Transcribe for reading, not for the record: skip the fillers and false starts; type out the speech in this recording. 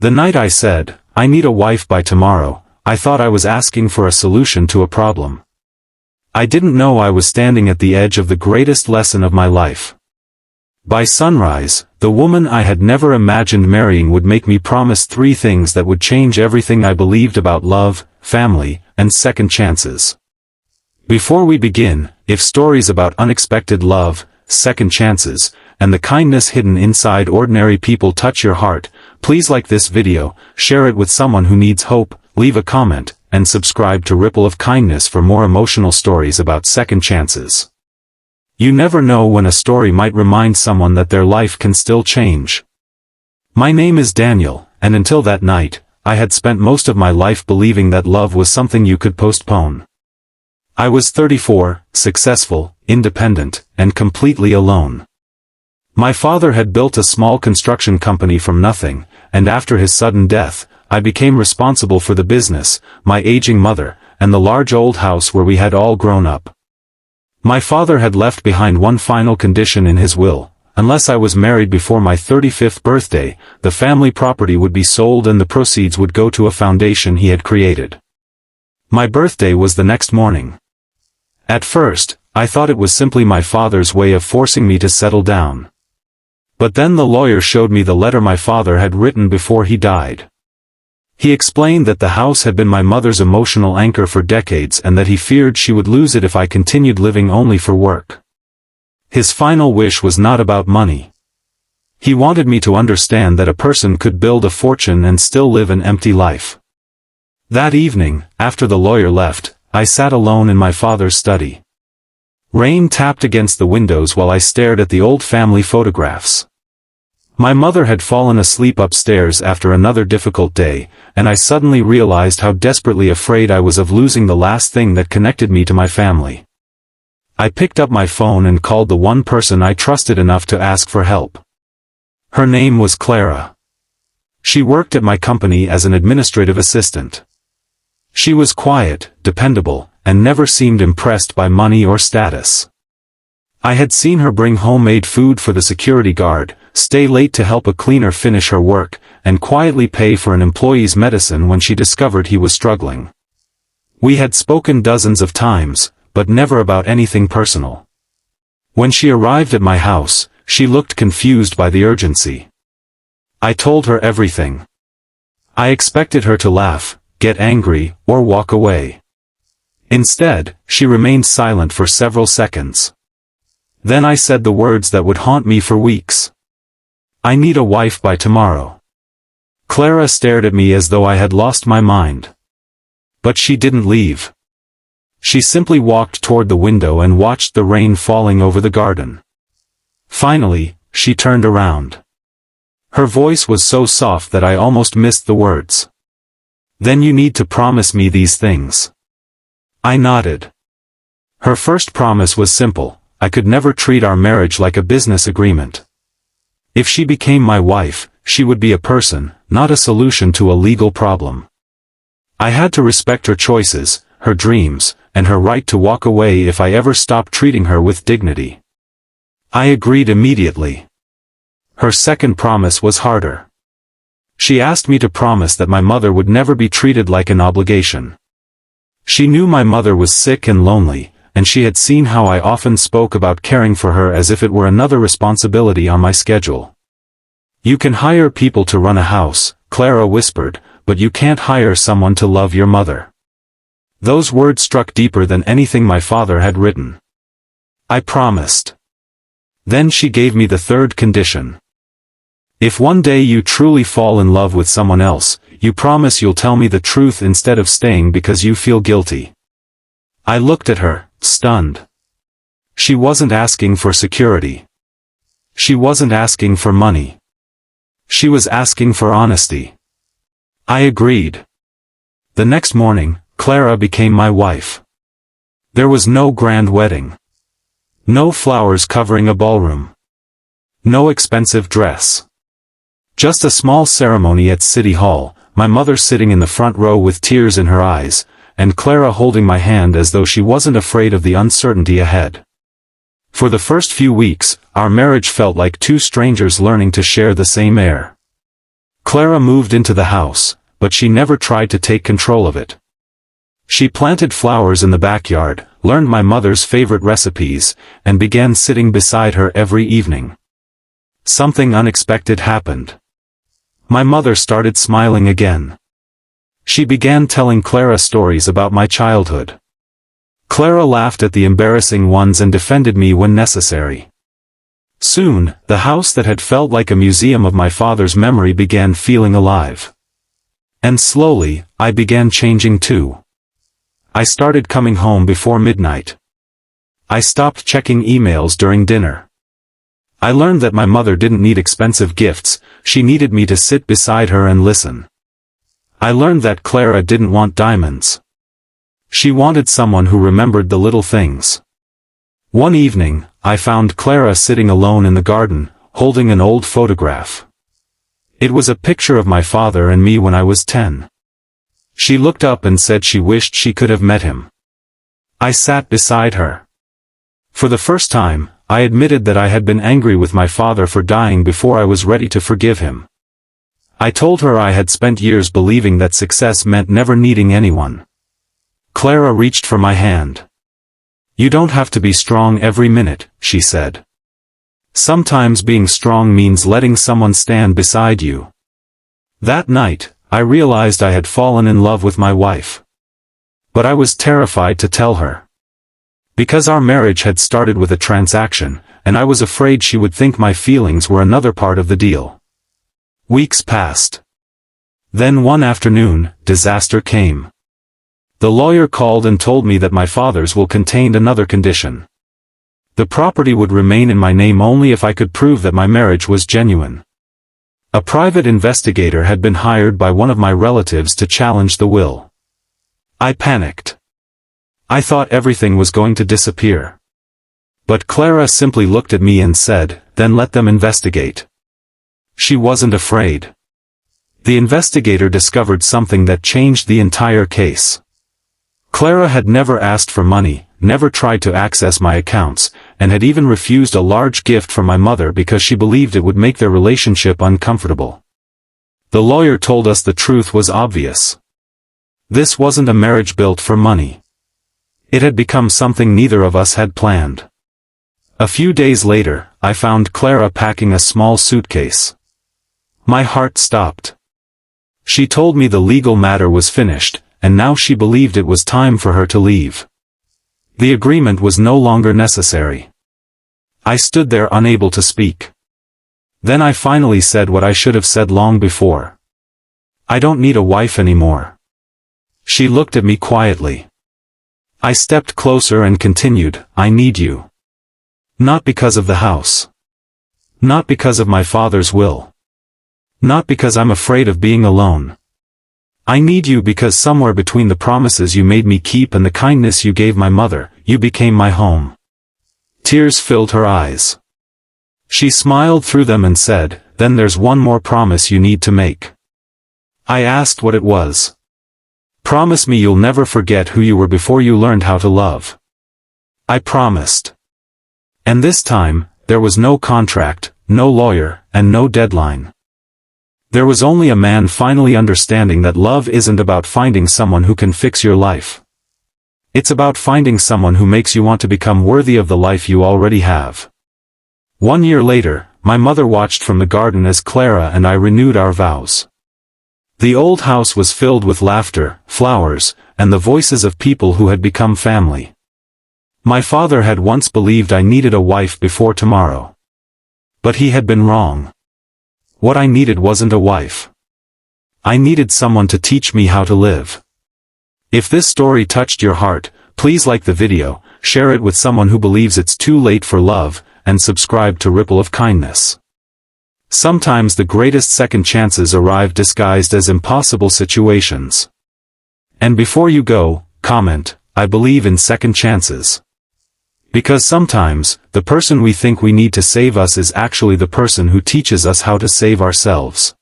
The night I said, "I need a wife by tomorrow," I thought I was asking for a solution to a problem. I didn't know I was standing at the edge of the greatest lesson of my life. By sunrise, the woman I had never imagined marrying would make me promise 3 things that would change everything I believed about love, family, and second chances. Before we begin, if stories about unexpected love, second chances, and the kindness hidden inside ordinary people touch your heart, please like this video, share it with someone who needs hope, leave a comment, and subscribe to Ripple of Kindness for more emotional stories about second chances. You never know when a story might remind someone that their life can still change. My name is Daniel, and until that night, I had spent most of my life believing that love was something you could postpone. I was 34, successful, independent, and completely alone. My father had built a small construction company from nothing, and after his sudden death, I became responsible for the business, my aging mother, and the large old house where we had all grown up. My father had left behind one final condition in his will: unless I was married before my 35th birthday, the family property would be sold and the proceeds would go to a foundation he had created. My birthday was the next morning. At first, I thought it was simply my father's way of forcing me to settle down. But then the lawyer showed me the letter my father had written before he died. He explained that the house had been my mother's emotional anchor for decades and that he feared she would lose it if I continued living only for work. His final wish was not about money. He wanted me to understand that a person could build a fortune and still live an empty life. That evening, after the lawyer left, I sat alone in my father's study. Rain tapped against the windows while I stared at the old family photographs. My mother had fallen asleep upstairs after another difficult day, and I suddenly realized how desperately afraid I was of losing the last thing that connected me to my family. I picked up my phone and called the one person I trusted enough to ask for help. Her name was Clara. She worked at my company as an administrative assistant. She was quiet, dependable, and never seemed impressed by money or status. I had seen her bring homemade food for the security guard, stay late to help a cleaner finish her work, and quietly pay for an employee's medicine when she discovered he was struggling. We had spoken dozens of times, but never about anything personal. When she arrived at my house, she looked confused by the urgency. I told her everything. I expected her to laugh, get angry, or walk away. Instead, she remained silent for several seconds. Then I said the words that would haunt me for weeks. "I need a wife by tomorrow." Clara stared at me as though I had lost my mind. But she didn't leave. She simply walked toward the window and watched the rain falling over the garden. Finally, she turned around. Her voice was so soft that I almost missed the words. "Then you need to promise me these things." I nodded. Her first promise was simple: I could never treat our marriage like a business agreement. If she became my wife, she would be a person, not a solution to a legal problem. I had to respect her choices, her dreams, and her right to walk away if I ever stopped treating her with dignity. I agreed immediately. Her second promise was harder. She asked me to promise that my mother would never be treated like an obligation. She knew my mother was sick and lonely, and she had seen how I often spoke about caring for her as if it were another responsibility on my schedule. "You can hire people to run a house," Clara whispered, "but you can't hire someone to love your mother." Those words struck deeper than anything my father had written. I promised. Then she gave me the third condition. "If one day you truly fall in love with someone else, you promise you'll tell me the truth instead of staying because you feel guilty." I looked at her, stunned. She wasn't asking for security. She wasn't asking for money. She was asking for honesty. I agreed. The next morning, Clara became my wife. There was no grand wedding. No flowers covering a ballroom. No expensive dress. Just a small ceremony at City Hall, my mother sitting in the front row with tears in her eyes, and Clara holding my hand as though she wasn't afraid of the uncertainty ahead. For the first few weeks, our marriage felt like two strangers learning to share the same air. Clara moved into the house, but she never tried to take control of it. She planted flowers in the backyard, learned my mother's favorite recipes, and began sitting beside her every evening. Something unexpected happened. My mother started smiling again. She began telling Clara stories about my childhood. Clara laughed at the embarrassing ones and defended me when necessary. Soon, the house that had felt like a museum of my father's memory began feeling alive. And slowly, I began changing too. I started coming home before midnight. I stopped checking emails during dinner. I learned that my mother didn't need expensive gifts, she needed me to sit beside her and listen. I learned that Clara didn't want diamonds. She wanted someone who remembered the little things. One evening, I found Clara sitting alone in the garden, holding an old photograph. It was a picture of my father and me when I was 10. She looked up and said she wished she could have met him. I sat beside her. For the first time, I admitted that I had been angry with my father for dying before I was ready to forgive him. I told her I had spent years believing that success meant never needing anyone. Clara reached for my hand. "You don't have to be strong every minute," she said. "Sometimes being strong means letting someone stand beside you." That night, I realized I had fallen in love with my wife. But I was terrified to tell her. Because our marriage had started with a transaction, and I was afraid she would think my feelings were another part of the deal. Weeks passed. Then one afternoon, disaster came. The lawyer called and told me that my father's will contained another condition. The property would remain in my name only if I could prove that my marriage was genuine. A private investigator had been hired by one of my relatives to challenge the will. I panicked. I thought everything was going to disappear. But Clara simply looked at me and said, "Then let them investigate." She wasn't afraid. The investigator discovered something that changed the entire case. Clara had never asked for money, never tried to access my accounts, and had even refused a large gift from my mother because she believed it would make their relationship uncomfortable. The lawyer told us the truth was obvious. This wasn't a marriage built for money. It had become something neither of us had planned. A few days later, I found Clara packing a small suitcase. My heart stopped. She told me the legal matter was finished, and now she believed it was time for her to leave. The agreement was no longer necessary. I stood there unable to speak. Then I finally said what I should have said long before. "I don't need a wife anymore." She looked at me quietly. I stepped closer and continued, "I need you. Not because of the house. Not because of my father's will. Not because I'm afraid of being alone. I need you because somewhere between the promises you made me keep and the kindness you gave my mother, you became my home." Tears filled her eyes. She smiled through them and said, "Then there's one more promise you need to make." I asked what it was. "Promise me you'll never forget who you were before you learned how to love." I promised. And this time, there was no contract, no lawyer, and no deadline. There was only a man finally understanding that love isn't about finding someone who can fix your life. It's about finding someone who makes you want to become worthy of the life you already have. 1 year later, my mother watched from the garden as Clara and I renewed our vows. The old house was filled with laughter, flowers, and the voices of people who had become family. My father had once believed I needed a wife before tomorrow. But he had been wrong. What I needed wasn't a wife. I needed someone to teach me how to live. If this story touched your heart, please like the video, share it with someone who believes it's too late for love, and subscribe to Ripple of Kindness. Sometimes the greatest second chances arrive disguised as impossible situations. And before you go, comment, "I believe in second chances." Because sometimes, the person we think we need to save us is actually the person who teaches us how to save ourselves.